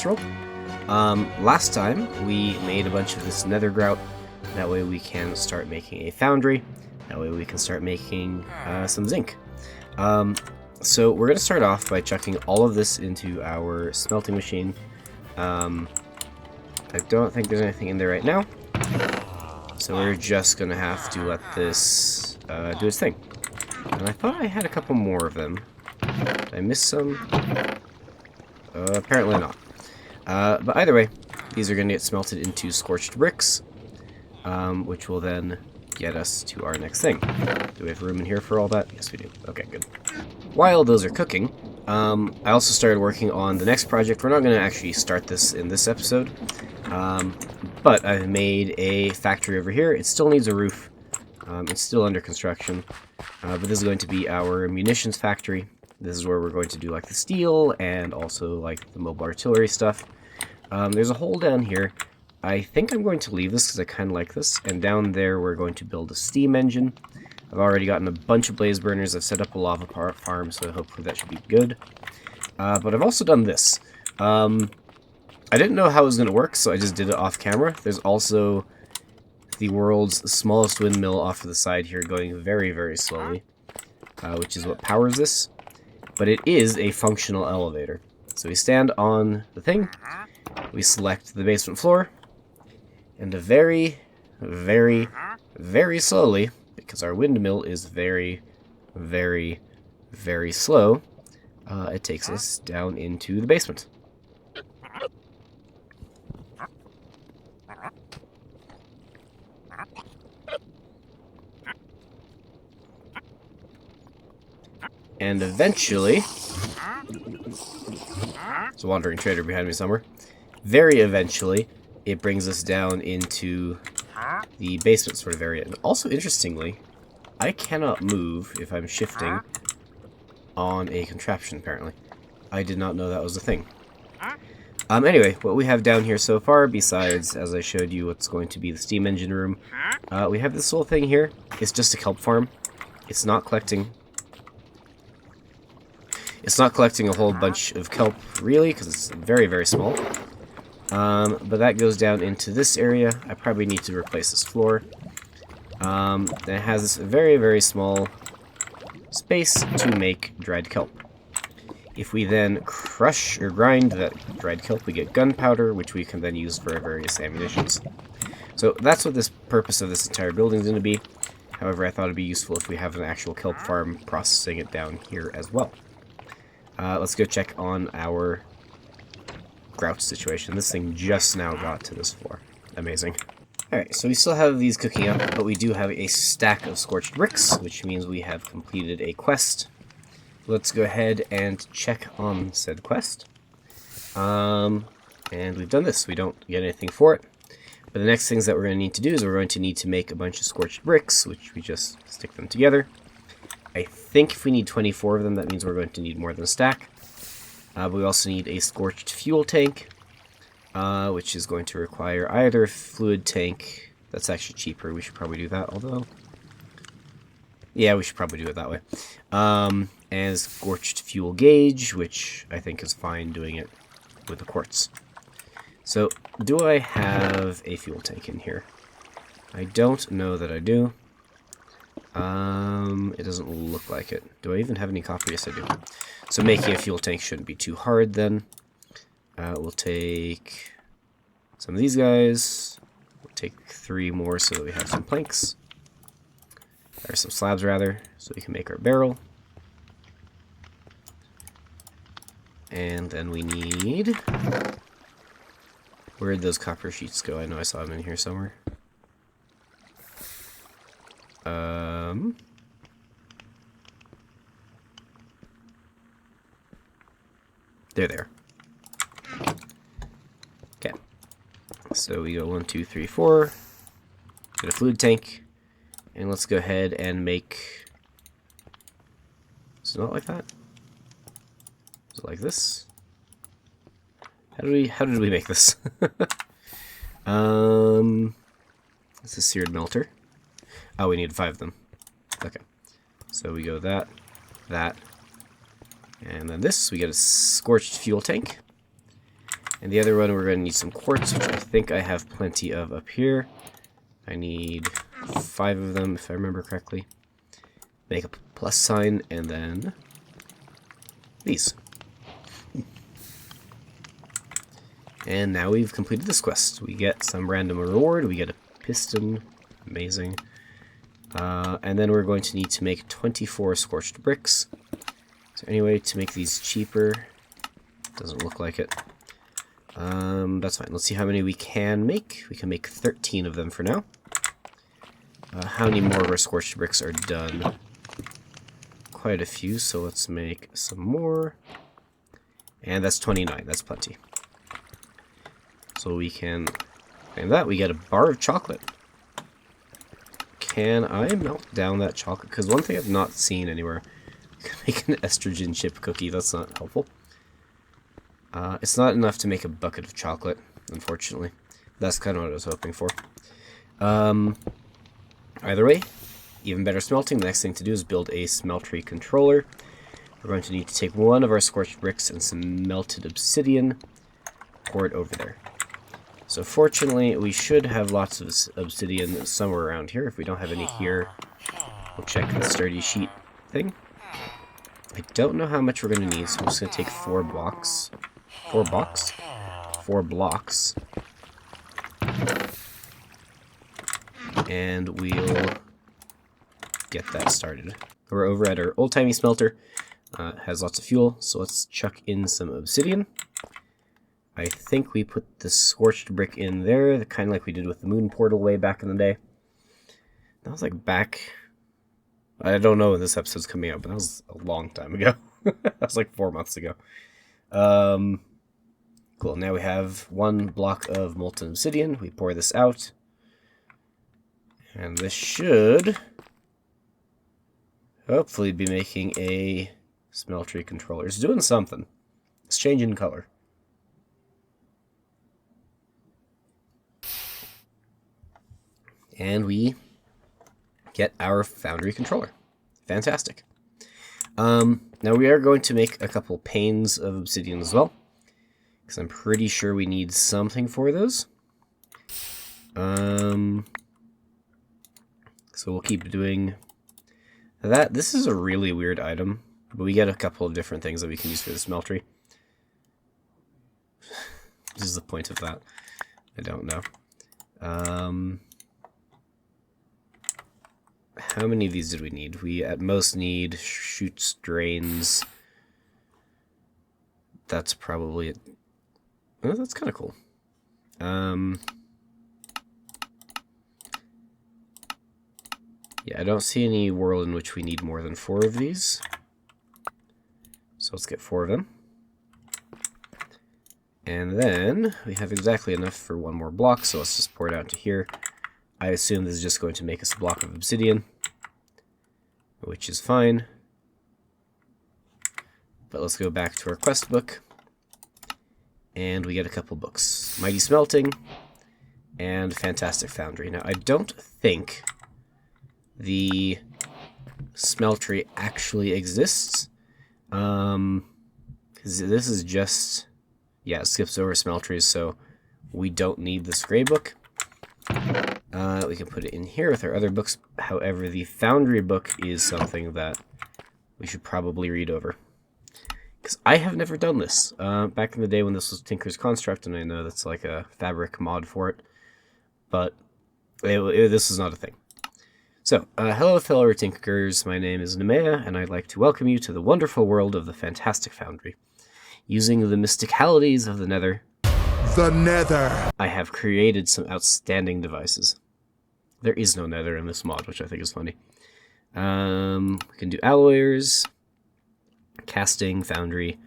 Astral. Last time we made a bunch of this nether grout. That way we can start making a foundry. That way we can start making some zinc. So we're going to start off by chucking all of this into our smelting machine. I don't think there's anything in there right now. So we're just going to have to let this do its thing. And I thought I had a couple more of them. Did I miss some? Apparently not. But either way, these are going to get smelted into scorched bricks, which will then get us to our next thing. Do we have room in here for all that? Yes, we do. Okay, good. While those are cooking, I also started working on the next project. We're not going to actually start this in this episode, but I've made a factory over here. It still needs a roof. It's still under construction, but this is going to be our munitions factory. This is where we're going to do like the steel and also like the mobile artillery stuff. There's a hole down here. I think I'm going to leave this because I kind of like this. And down there we're going to build a steam engine. I've already gotten a bunch of blaze burners. I've set up a lava farm, so hopefully that should be good. But I've also done this. I didn't know how it was going to work, so I just did it off camera. There's also the world's smallest windmill off to the side here going very, very slowly, which is what powers this. But it is a functional elevator. So we stand on the thing, we select the basement floor, and very, very, very slowly, because our windmill is very, very, very slow, it takes us down into the basement. And eventually, there's a wandering trader behind me somewhere. Very eventually, it brings us down into the basement sort of area. And also, interestingly, I cannot move if I'm shifting on a contraption, apparently. I did not know that was a thing. Anyway, what we have down here so far, besides, as I showed you, what's going to be the steam engine room, we have this little thing here. It's just a kelp farm. It's not collecting a whole bunch of kelp, really, because it's very, very small. But that goes down into this area. I probably need to replace this floor. It has this very, very small space to make dried kelp. If we then crush or grind that dried kelp, we get gunpowder, which we can then use for various ammunitions. So that's what this purpose of this entire building is going to be. However, I thought it'd be useful if we have an actual kelp farm processing it down here as well. Let's go check on our grout situation. This thing just now got to this floor. Amazing. Alright, so we still have these cooking up, but we do have a stack of scorched bricks, which means we have completed a quest. Let's go ahead and check on said quest. And we've done this. We don't get anything for it. But the next things that we're going to need to do is we're going to need to make a bunch of scorched bricks, which we just stick them together. I think if we need 24 of them, that means we're going to need more than a stack. But we also need a scorched fuel tank, which is going to require either a fluid tank. That's actually cheaper. We should probably do that, although... yeah, we should probably do it that way. And a scorched fuel gauge, which I think is fine doing it with the quartz. So, do I have a fuel tank in here? I don't know that I do. It doesn't look like it. Do I even have any copper? Yes, I do. So making a fuel tank shouldn't be too hard then. We'll take some of these guys. We'll take 3 more so that we have some planks. Or some slabs, rather, so we can make our barrel. And then we need... where'd those copper sheets go? I know I saw them in here somewhere. They're there. Okay. So we go 1, 2, 3, 4. Get a fluid tank. And let's go ahead and make... is it not like that? Is it like this? How did we make this? It's a seared melter. Oh, we need 5 of them. Okay. So we go that, and then this. We get a scorched fuel tank. And the other one, we're going to need some quartz, which I think I have plenty of up here. I need 5 of them, if I remember correctly. Make a plus sign, and then these. And now we've completed this quest. We get some random reward. We get a piston. Amazing. And then we're going to need to make 24 scorched bricks. So anyway, to make these cheaper, doesn't look like it. That's fine. Let's see how many we can make. We can make 13 of them for now. How many more of our scorched bricks are done? Quite a few, so let's make some more. And that's 29. That's plenty. So we can claim that. We get a bar of chocolate. Can I melt down that chocolate? Because one thing I've not seen anywhere, you can make an estrogen chip cookie. That's not helpful. It's not enough to make a bucket of chocolate, unfortunately. That's kind of what I was hoping for. Either way, even better smelting. The next thing to do is build a smeltery controller. We're going to need to take one of our scorched bricks and some melted obsidian, pour it over there. So fortunately, we should have lots of obsidian somewhere around here. If we don't have any here, we'll check the sturdy sheet thing. I don't know how much we're going to need, so I'm just going to take 4 blocks. 4 blocks? 4 blocks. And we'll get that started. We're over at our old-timey smelter. It has lots of fuel, so let's chuck in some obsidian. I think we put the scorched brick in there, kind of like we did with the moon portal way back in the day. That was like back... I don't know when this episode's coming out, but that was a long time ago. That was like 4 months ago. Cool, now we have 1 block of molten obsidian. We pour this out. And this should hopefully be making a smeltery controller. It's doing something. It's changing color. And we get our foundry controller. Fantastic. Now we are going to make a couple panes of obsidian as well, because I'm pretty sure we need something for those. So we'll keep doing that. This is a really weird item, but we get a couple of different things that we can use for the smeltery. What is the point of that? I don't know. How many of these did we need? We at most need chutes, drains. That's probably it. Oh, that's kind of cool. Yeah, I don't see any world in which we need more than 4 of these. So let's get 4 of them. And then we have exactly enough for 1 more block, so let's just pour it out to here. I assume this is just going to make us a block of obsidian, which is fine. But let's go back to our quest book. And we get a couple books. Mighty Smelting and Fantastic Foundry. Now, I don't think the smeltery actually exists. Because this is just... yeah, it skips over smelteries, so we don't need this gray book. We can put it in here with our other books. However, the Foundry book is something that we should probably read over. Because I have never done this. Back in the day when this was Tinker's Construct, and I know that's like a fabric mod for it. But this is not a thing. So, hello fellow Tinkers, my name is Nemea, and I'd like to welcome you to the wonderful world of the Fantastic Foundry. Using the mysticalities of the Nether, I have created some outstanding devices. There is no Nether in this mod, which I think is funny. We can do alloyers, casting, foundry,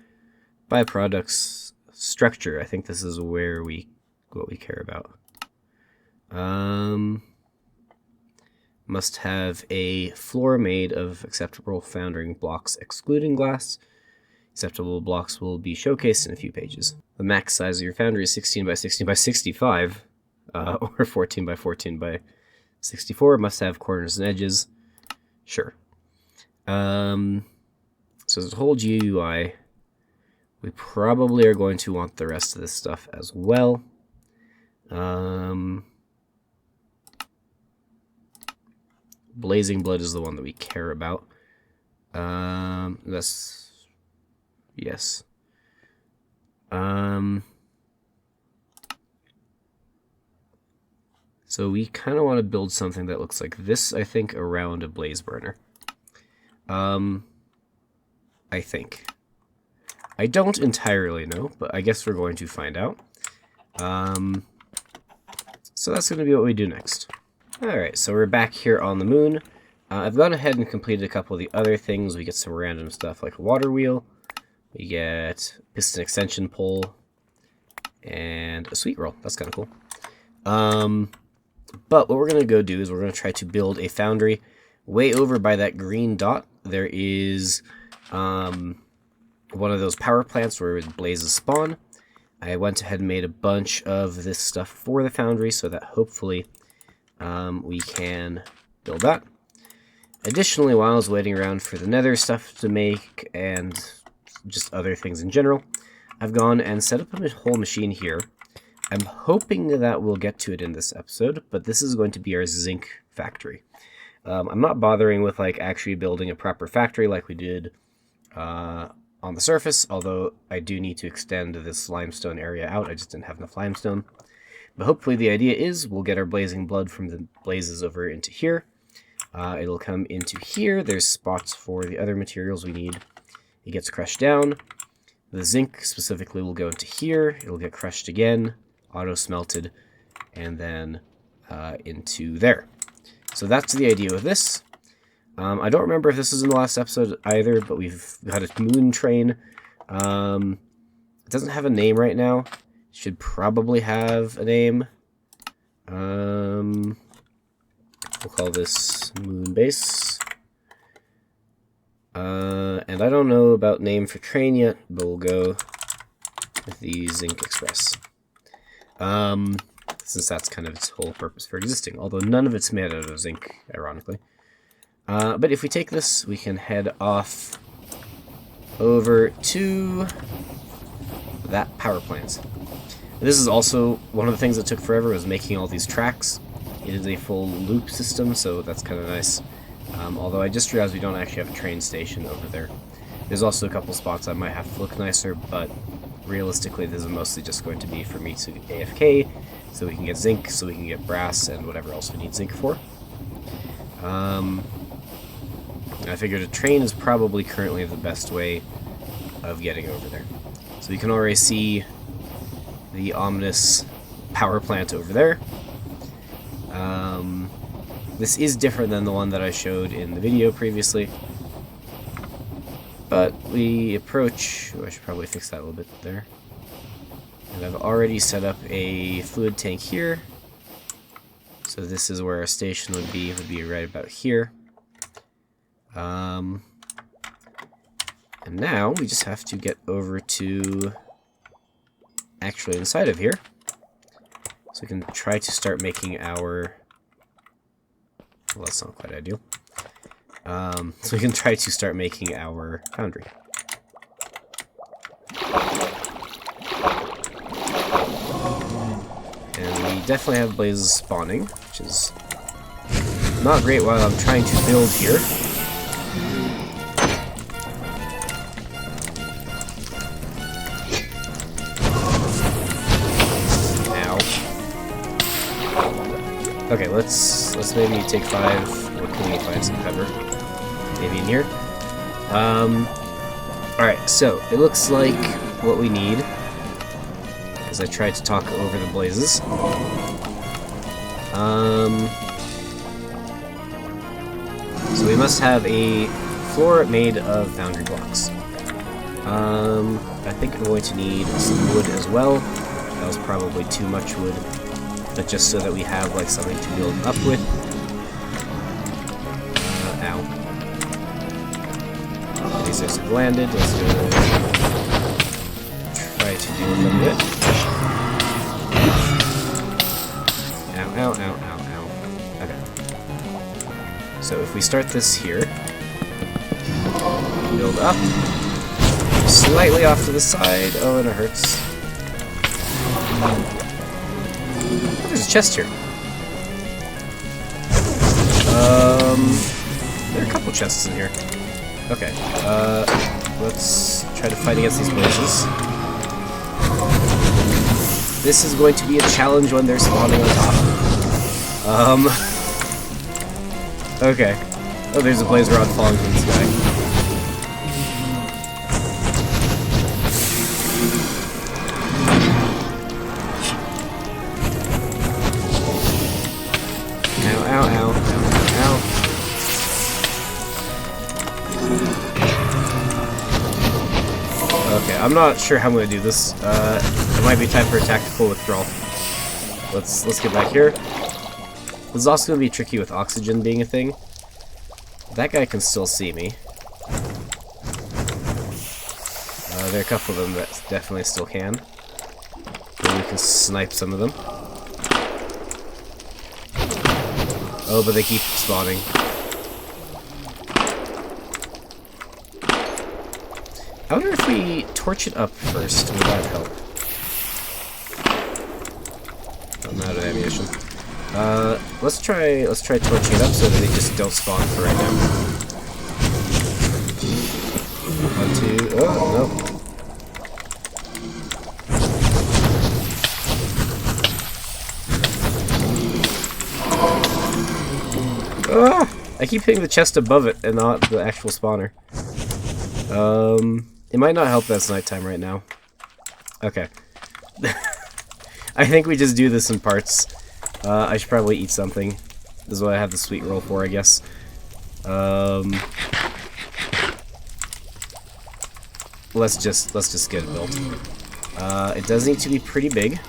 byproducts, structure. I think this is where what we care about. Must have a floor made of acceptable foundering blocks excluding glass. Acceptable blocks will be showcased in a few pages. The max size of your foundry is 16 by 16 by 65, or 14 by 14 by 64. Must have corners and edges. Sure. So there's a whole GUI We probably are going to want the rest of this stuff as well. Blazing blood is the one that we care about. That's... yes. So we kind of want to build something that looks like this, I think, around a blaze burner. I think. I don't entirely know, but I guess we're going to find out. So that's going to be what we do next. Alright, so we're back here on the moon. I've gone ahead and completed a couple of the other things. We get some random stuff like a water wheel. We get piston extension pole. And a sweet roll. That's kind of cool. But what we're going to go do is we're going to try to build a foundry. Way over by that green dot, there is one of those power plants where blazes spawn. I went ahead and made a bunch of this stuff for the foundry so that hopefully we can build that. Additionally, while I was waiting around for the nether stuff to make and just other things in general, I've gone and set up a whole machine here. I'm hoping that we'll get to it in this episode, but this is going to be our zinc factory. I'm not bothering with like actually building a proper factory like we did on the surface, although I do need to extend this limestone area out. I just didn't have enough limestone. But hopefully the idea is we'll get our blazing blood from the blazes over into here. It'll come into here. There's spots for the other materials we need. It gets crushed down. The zinc specifically will go into here. It'll get crushed again, auto-smelted, and then into there. So that's the idea with this. I don't remember if this was in the last episode either, but we've got a moon train. It doesn't have a name right now. It should probably have a name. We'll call this Moon Base. And I don't know about name for train yet, but we'll go with the Zinc Express. Since that's kind of its whole purpose for existing, although none of it's made out of zinc, ironically. But if we take this, we can head off over to that power plant. This is also one of the things that took forever, was making all these tracks. It is a full loop system, so that's kind of nice. Although I just realized we don't actually have a train station over there. There's also a couple spots that might have to look nicer, but realistically this is mostly just going to be for me to AFK, so we can get zinc, so we can get brass, and whatever else we need zinc for. I figured a train is probably currently the best way of getting over there. So we can already see the ominous power plant over there. This is different than the one that I showed in the video previously. But we approach... oh, I should probably fix that a little bit there. And I've already set up a fluid tank here. So this is where our station would be right about here. And now we just have to get over to actually inside of here. So we can try to start making our... well, that's not quite ideal. So we can try to start making our foundry. And we definitely have blazes spawning, which is not great while I'm trying to build here. Okay, let's maybe take 5. Or can we find some pepper? Maybe in here. Alright, so it looks like what we need, as I tried to talk over the blazes. So we must have a floor made of foundry blocks. I think I'm going to need some wood as well. That was probably too much wood. But just so that we have like something to build up with. Ow. These are some landed. Let's try to deal with them a bit. Ow, ow, ow, ow, ow. Okay. So if we start this here, build up, slightly off to the side. Oh, and it hurts. Oh, there's a chest here. There are a couple chests in here. Okay, let's try to fight against these blazes. This is going to be a challenge when they're spawning on top. Okay. Oh, there's a blaze rod falling from the sky. Ow, ow, ow, ow, ow. Okay, I'm not sure how I'm going to do this. It might be time for a tactical withdrawal. Let's get back here. This is also going to be tricky with oxygen being a thing. That guy can still see me. There are a couple of them that definitely still can. Maybe we can snipe some of them. Oh, but they keep spawning. I wonder if we torch it up first, would that help? I'm out of ammunition. Let's try torching it up so that they just don't spawn for right now. 1, 2, oh, no. Ah! I keep hitting the chest above it and not the actual spawner. It might not help that it's nighttime right now. Okay. I think we just do this in parts. I should probably eat something. This is what I have the sweet roll for, I guess. Let's just get it built. It does need to be pretty big.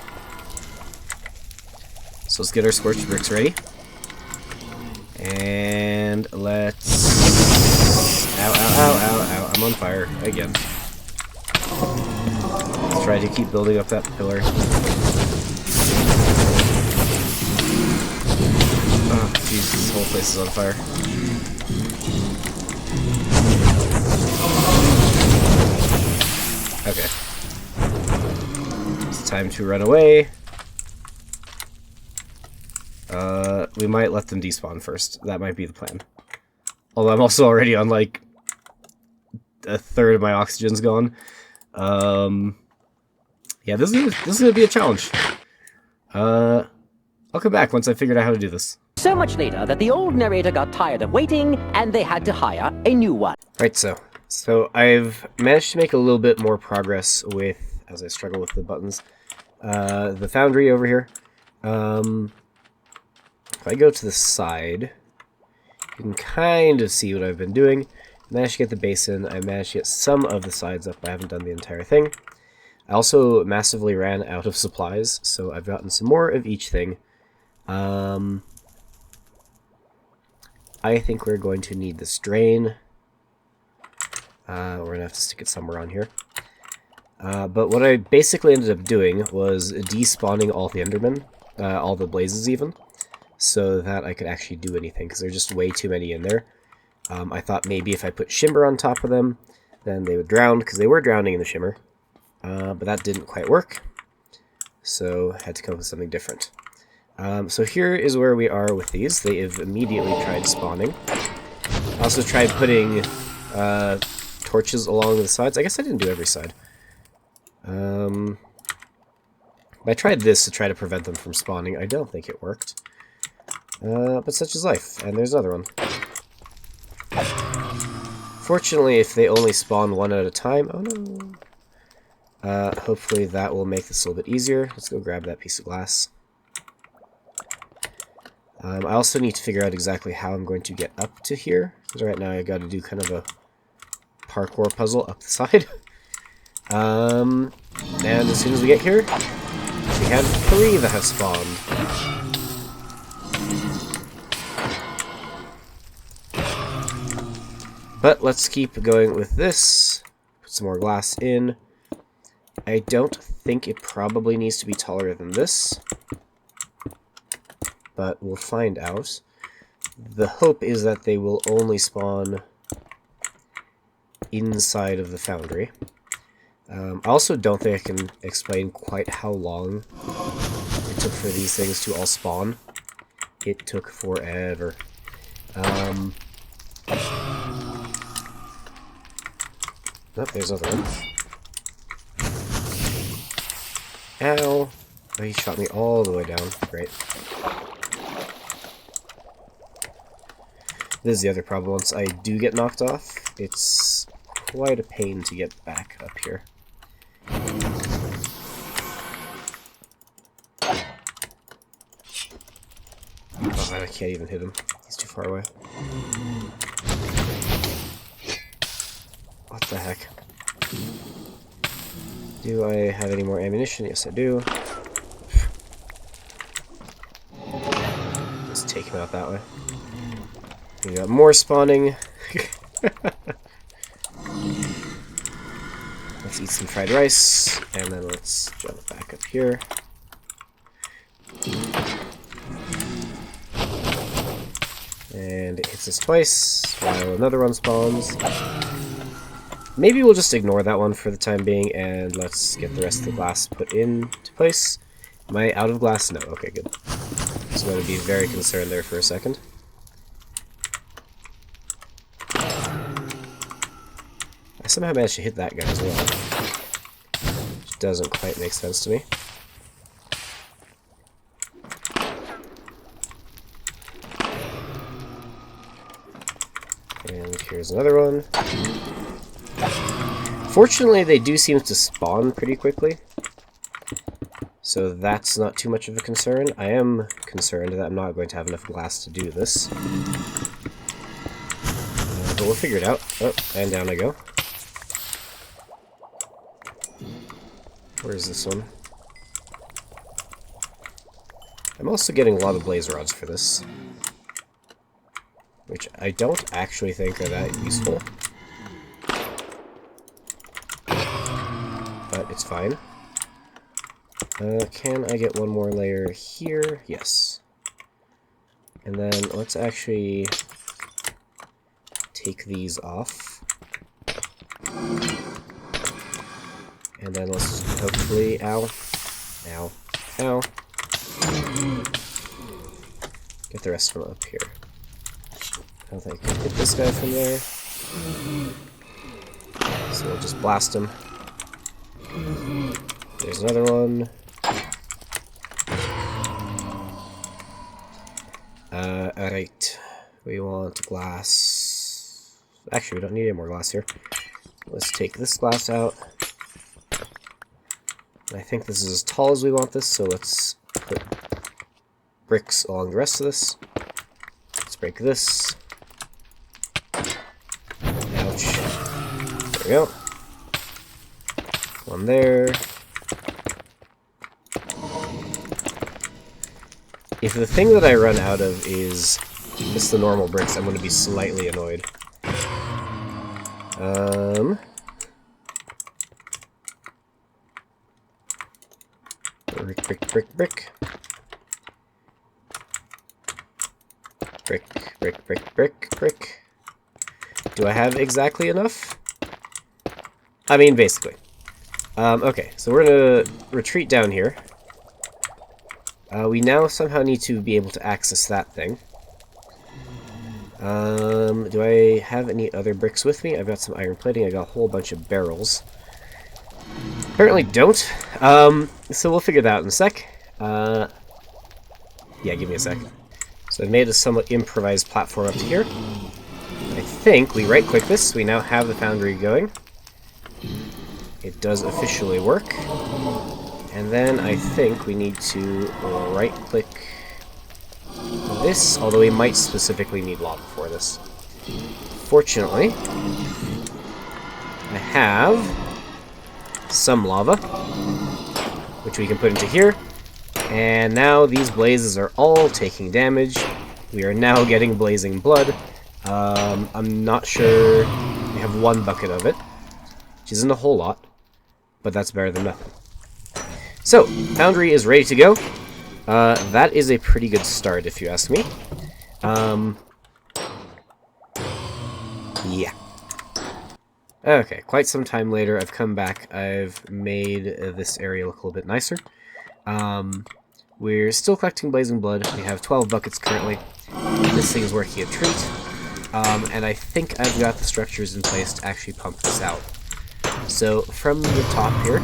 So let's get our scorched bricks ready. And let's... Ow, ow, ow, ow, ow. I'm on fire again. Let's try to keep building up that pillar. Oh, jeez, this whole place is on fire. Okay. It's time to run away. We might let them despawn first. That might be the plan. Although I'm also already on, like, a third of my oxygen's gone. Yeah, this is gonna be a challenge. I'll come back once I figured out how to do this. So much later that the old narrator got tired of waiting, and they had to hire a new one. Right, so I've managed to make a little bit more progress with, as I struggle with the buttons, the foundry over here. If I go to the side, you can kind of see what I've been doing. I managed to get the basin. I managed to get some of the sides up. I haven't done the entire thing. I also massively ran out of supplies, so I've gotten some more of each thing. I think we're going to need this drain. We're going to have to stick it somewhere on here. But what I basically ended up doing was despawning all the Endermen, all the blazes even, so that I could actually do anything, because there's just way too many in there. I thought maybe if I put Shimmer on top of them, then they would drown, because they were drowning in the Shimmer. But that didn't quite work, so I had to come up with something different. So here is where we are with these. They have immediately tried spawning. I also tried putting torches along the sides. I guess I didn't do every side. I tried this to try to prevent them from spawning. I don't think it worked. But such is life. And there's another one. Fortunately, if they only spawn one at a time... Oh no. Hopefully that will make this a little bit easier. Let's go grab that piece of glass. I also need to figure out exactly how I'm going to get up to here. Because right now I got to do kind of a parkour puzzle up the side. And as soon as we get here, we have 3 that have spawned. But let's keep going with this. Put some more glass in. I don't think it probably needs to be taller than this. But we'll find out. The hope is that they will only spawn inside of the foundry. I also don't think I can explain quite how long it took for these things to all spawn. It took forever. Oh, there's another one. Ow! Oh, he shot me all the way down. Great. This is the other problem. Once I do get knocked off, it's quite a pain to get back up here. Oh, I can't even hit him. He's too far away. What the heck? Do I have any more ammunition? Yes, I do. Just take him out that way. We got more spawning. Let's eat some fried rice, and then let's jump back up here. And it hits us twice, while another one spawns. Maybe we'll just ignore that one for the time being, and let's get the rest of the glass put into place. Am I out of glass? No. Okay, good. Just going to be very concerned there for a second. I somehow managed to hit that guy as well. Which doesn't quite make sense to me. And here's another one. Fortunately, they do seem to spawn pretty quickly, so that's not too much of a concern. I am concerned that I'm not going to have enough glass to do this. But we'll figure it out. Oh, and down I go. Where's this one? I'm also getting a lot of blaze rods for this, which I don't actually think are that useful. But it's fine. Can I get one more layer here? Yes. And then let's actually take these off. And then let's hopefully... Ow. Ow. Ow. Get the rest of them up here. I don't think I can hit this guy from there. So we'll just blast him. There's another one. Alright. We want glass. Actually, we don't need any more glass here. Let's take this glass out. I think this is as tall as we want this, so let's put bricks along the rest of this. Let's break this. Ouch. There we go. One there. If the thing that I run out of is just the normal bricks, I'm going to be slightly annoyed. Brick, brick, brick, brick. Brick, brick, brick, brick, brick. Do I have exactly enough? I mean, basically. Okay, so we're going to retreat down here. We now somehow need to be able to access that thing. Do I have any other bricks with me? I've got some iron plating. I got a whole bunch of barrels. Apparently don't. So we'll figure that out in a sec. Yeah, give me a sec. So I've made a somewhat improvised platform up to here. I think we right-click this. We now have the foundry going. It does officially work. And then I think we need to right-click this, although we might specifically need lava for this. Fortunately, I have some lava, which we can put into here. And now these blazes are all taking damage. We are now getting blazing blood. I'm not sure. We have one bucket of it, which isn't a whole lot, but that's better than nothing. So, foundry is ready to go. That is a pretty good start, if you ask me. Yeah. Okay, quite some time later, I've come back. I've made this area look a little bit nicer. We're still collecting blazing blood. We have 12 buckets currently. This thing is working a treat. And I think I've got the structures in place to actually pump this out. So, from the top here,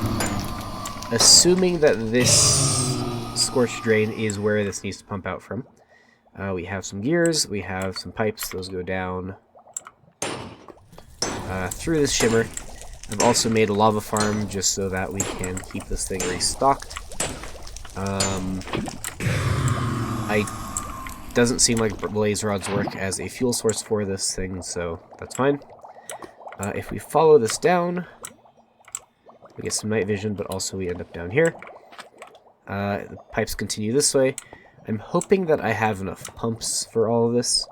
assuming that this scorched drain is where this needs to pump out from, we have some gears, we have some pipes, those go down through this shimmer. I've also made a lava farm just so that we can keep this thing restocked. Doesn't seem like blaze rods work as a fuel source for this thing, so that's fine. If we follow this down, we get some night vision, but also we end up down here. The pipes continue this way. I'm hoping that I have enough pumps for all of this.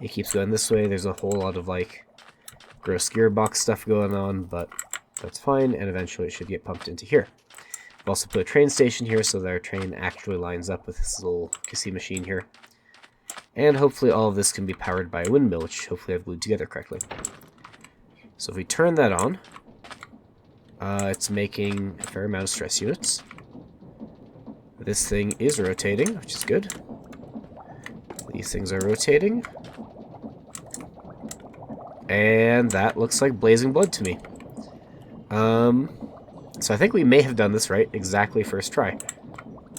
It keeps going this way. There's a whole lot of, like, gross gearbox stuff going on, but that's fine, and eventually it should get pumped into here. I've also put a train station here so that our train actually lines up with this little kissy machine here. And hopefully all of this can be powered by a windmill, which hopefully I've glued together correctly. So if we turn that on, it's making a fair amount of stress units. This thing is rotating, which is good. These things are rotating. And that looks like blazing blood to me. So I think we may have done this right exactly first try,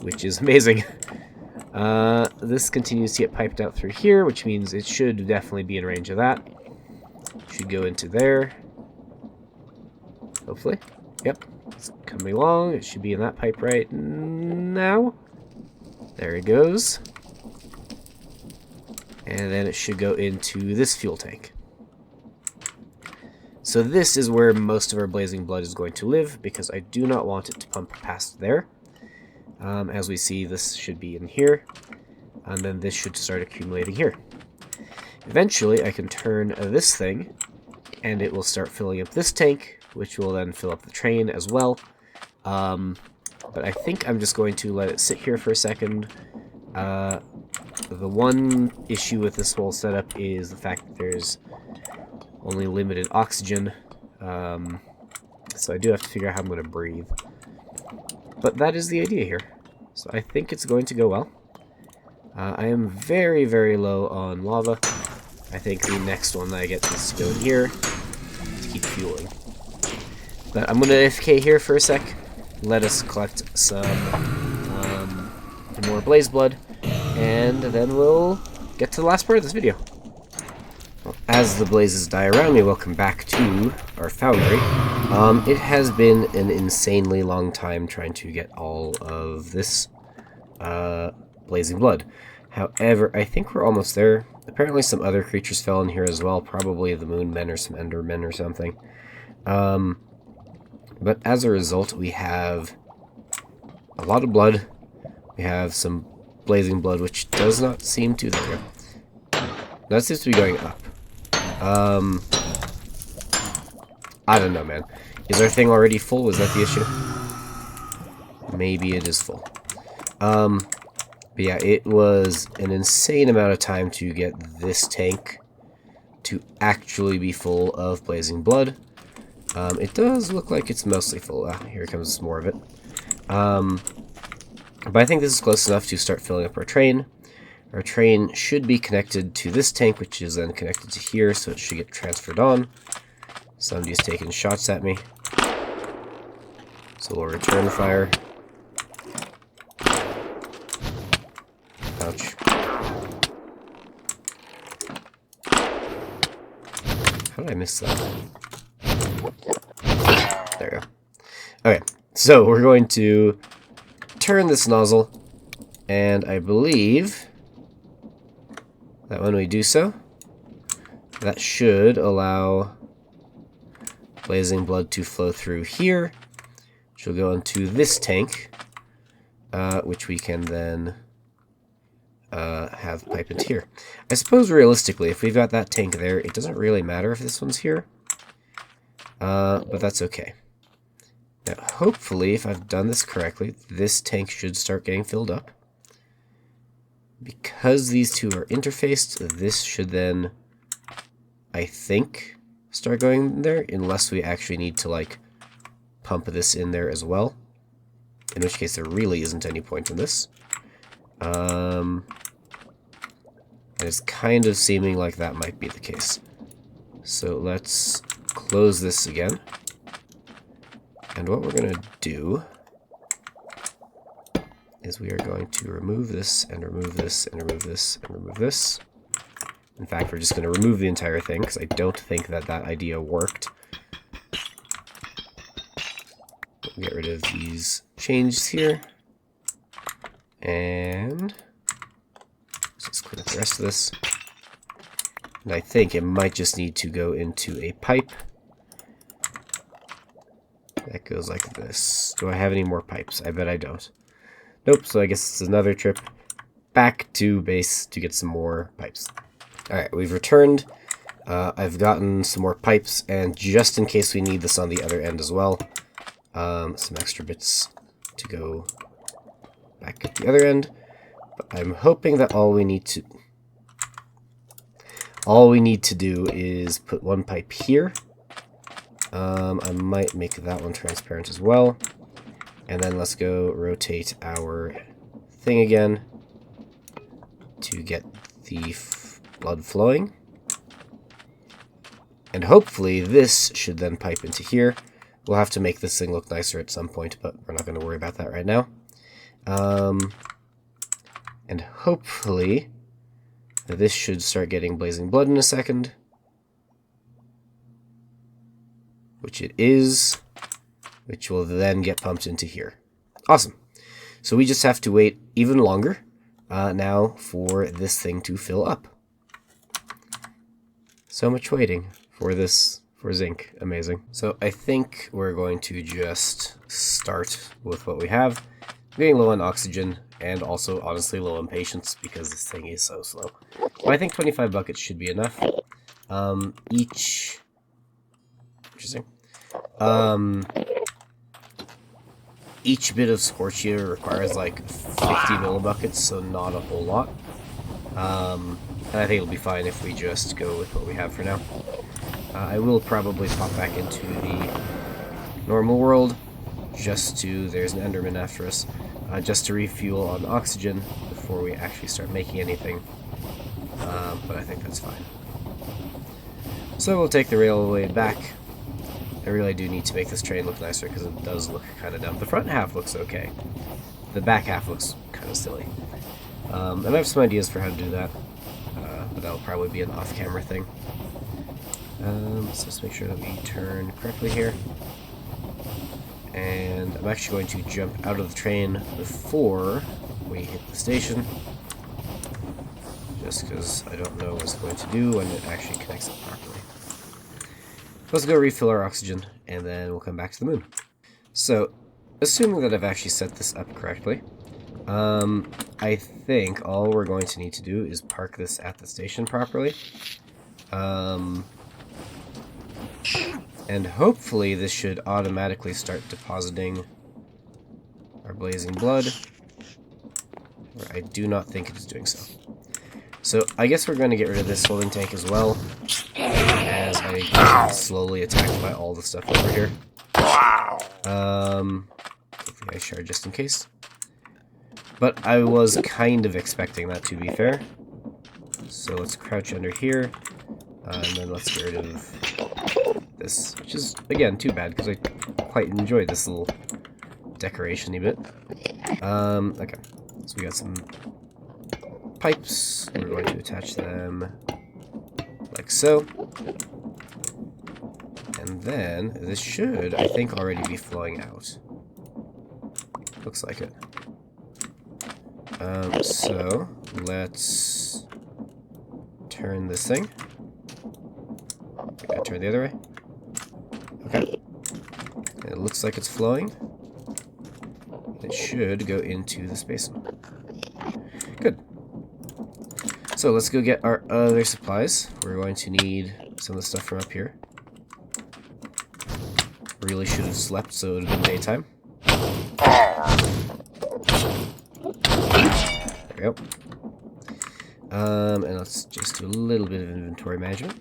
which is amazing. This continues to get piped out through here, which means it should definitely be in range of that. Should go into there. Hopefully. Yep. It's coming along. It should be in that pipe right now. There it goes. And then it should go into this fuel tank. So this is where most of our blazing blood is going to live, because I do not want it to pump past there. As we see, this should be in here, and then this should start accumulating here. Eventually, I can turn this thing, and it will start filling up this tank, which will then fill up the train as well. But I think I'm just going to let it sit here for a second. The one issue with this whole setup is the fact that there's only limited oxygen, so I do have to figure out how I'm going to breathe. But that is the idea here. So I think it's going to go well. I am very, very low on lava. I think the next one that I get is to go in here to keep fueling. But I'm going to AFK here for a sec. Let us collect some more blaze blood, and then we'll get to the last part of this video. As the blazes die around me, welcome back to our foundry. It has been an insanely long time trying to get all of this blazing blood. However, I think we're almost there. Apparently some other creatures fell in here as well, probably the moon men or some endermen or something. But as a result, we have a lot of blood. We have some blazing blood, which does not seem to... There we go. That seems to be going up. I don't know, man. Is our thing already full? Was that the issue? Maybe it is full. But yeah, it was an insane amount of time to get this tank to actually be full of blazing blood. It does look like it's mostly full. Here comes more of it. But I think this is close enough to start filling up our train. Our train should be connected to this tank, which is then connected to here, so it should get transferred on. Somebody's taking shots at me. So we'll return fire. Ouch. How did I miss that? There we go. Okay, so we're going to turn this nozzle, and I believe that when we do so, that should allow blazing blood to flow through here, which will go into this tank, which we can then have pipe into here. I suppose realistically, if we've got that tank there, it doesn't really matter if this one's here, but that's okay. Now, hopefully, if I've done this correctly, this tank should start getting filled up. Because these two are interfaced, this should then, I think, start going there, unless we actually need to, like, pump this in there as well. In which case, there really isn't any point in this. And it's kind of seeming like that might be the case. So let's close this again. And what we're going to do is we are going to remove this, and remove this, and remove this, and remove this. In fact, we're just going to remove the entire thing, because I don't think that that idea worked. Get rid of these changes here. And let's just clean up the rest of this. And I think it might just need to go into a pipe. That goes like this. Do I have any more pipes? I bet I don't. Nope, so I guess it's another trip back to base to get some more pipes. Alright, we've returned. I've gotten some more pipes, and just in case we need this on the other end as well, some extra bits to go back at the other end. But I'm hoping that all we need to do is put one pipe here. I might make that one transparent as well. And then let's go rotate our thing again to get the blood flowing. And hopefully this should then pipe into here. We'll have to make this thing look nicer at some point, but we're not going to worry about that right now. And hopefully this should start getting blazing blood in a second. Which it is. Which will then get pumped into here. Awesome. So we just have to wait even longer now for this thing to fill up. So much waiting for this, for zinc. Amazing. So I think we're going to just start with what we have. I'm getting low on oxygen, and also honestly low on patience because this thing is so slow. But I think 25 buckets should be enough. Interesting. Each bit of Scorchia requires like 50 millibuckets, so not a whole lot. And I think it'll be fine if we just go with what we have for now. I will probably pop back into the normal world, just to, there's an Enderman after us, just to refuel on oxygen before we actually start making anything. But I think that's fine. So we'll take the railway back. I really do need to make this train look nicer because it does look kind of dumb. The front half looks okay. The back half looks kind of silly. And I have some ideas for how to do that. But that'll probably be an off-camera thing. Let's just make sure that we turn correctly here. And I'm actually going to jump out of the train before we hit the station. Just because I don't know what it's going to do when it actually connects it properly. Let's go refill our oxygen, and then we'll come back to the moon. So, assuming that I've actually set this up correctly, I think all we're going to need to do is park this at the station properly. And hopefully this should automatically start depositing our blazing blood. Or I do not think it is doing so. So I guess we're going to get rid of this holding tank as well, as I get slowly attacked by all the stuff over here. Hopefully I shard just in case. But I was kind of expecting that, to be fair. So let's crouch under here, and then let's get rid of this, which is, again, too bad, because I quite enjoyed this little decoration-y bit. Okay, so we got some pipes. We're going to attach them like so. And then this should, I think, already be flowing out. Looks like it. So let's turn this thing. We gotta turn the other way. Okay. And it looks like it's flowing. It should go into this basin. Good. So let's go get our other supplies. We're going to need some of the stuff from up here. Really should have slept so it would have been daytime. There we go. And let's just do a little bit of inventory management.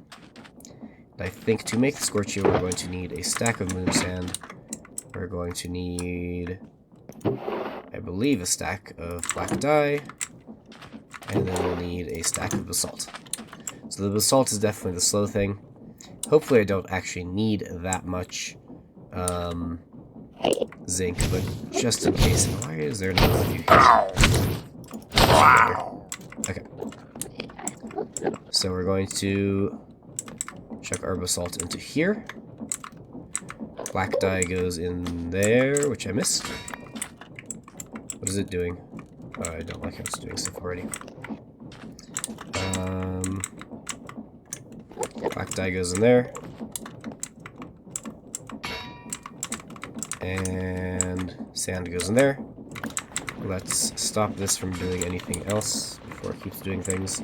I think to make the Scorchio, we're going to need a stack of moon sand. We're going to need, I believe, a stack of black dye. And then we'll need a stack of basalt. So the basalt is definitely the slow thing. Hopefully I don't actually need that much zinc, but just in case. Why is there another view here? Okay. So we're going to chuck our basalt into here. Black dye goes in there, which I missed. What is it doing? Oh, I don't like how it's doing stuff already. Black dye goes in there. And sand goes in there. Let's stop this from doing anything else before it keeps doing things.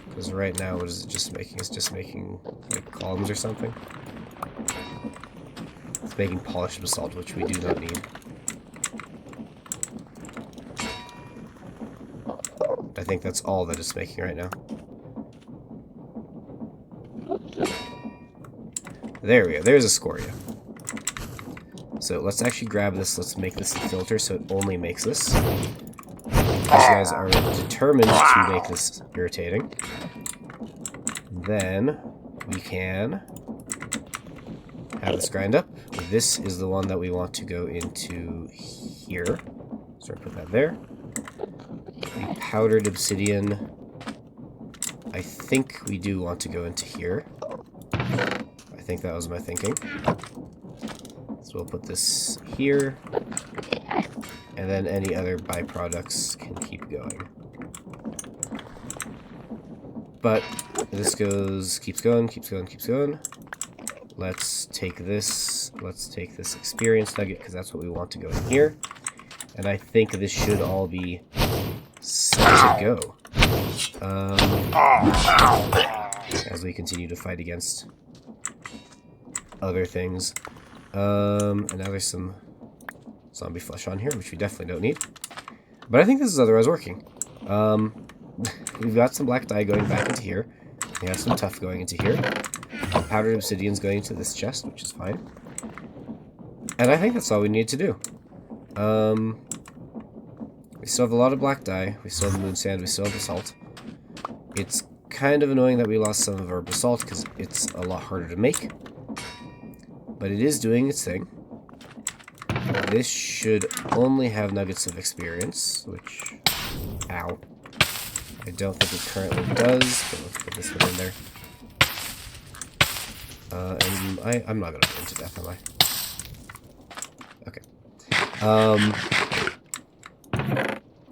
Because right now, what is it just making? It's just making, like, columns or something. It's making polished basalt, which we do not need. I think that's all that it's making right now. There we go. There's a scoria. So let's actually grab this. Let's make this a filter so it only makes this. These guys are determined to make this irritating. Then we can have this grind up. This is the one that we want to go into here. So put that there. The powdered obsidian, I think we do want to go into here. I think that was my thinking. So we'll put this here, and then any other byproducts can keep going. But this keeps going. Let's take this experience nugget, because that's what we want to go in here. And I think this should all be set to go. As we continue to fight against other things. And now there's some zombie flesh on here, which we definitely don't need. But I think this is otherwise working. We've got some black dye going back into here. We have some tuff going into here. Powdered obsidian's going into this chest, which is fine. And I think that's all we need to do. We still have a lot of black dye. We still have moon sand. We still have basalt. It's kind of annoying that we lost some of our basalt because it's a lot harder to make. But it is doing its thing. This should only have nuggets of experience, which... Ow. I don't think it currently does, but let's put this one in there. And I'm not going to burn to death, am I? Okay.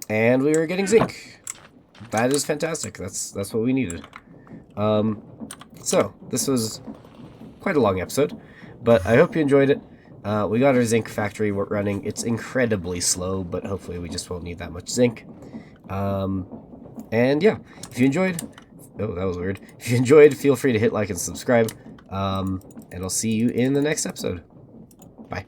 And we are getting zinc. That is fantastic. That's what we needed. So, this was quite a long episode, but I hope you enjoyed it. We got our zinc factory running. It's incredibly slow, but hopefully we just won't need that much zinc. And yeah, if you enjoyed... Oh, that was weird. If you enjoyed, feel free to hit like and subscribe. And I'll see you in the next episode. Bye.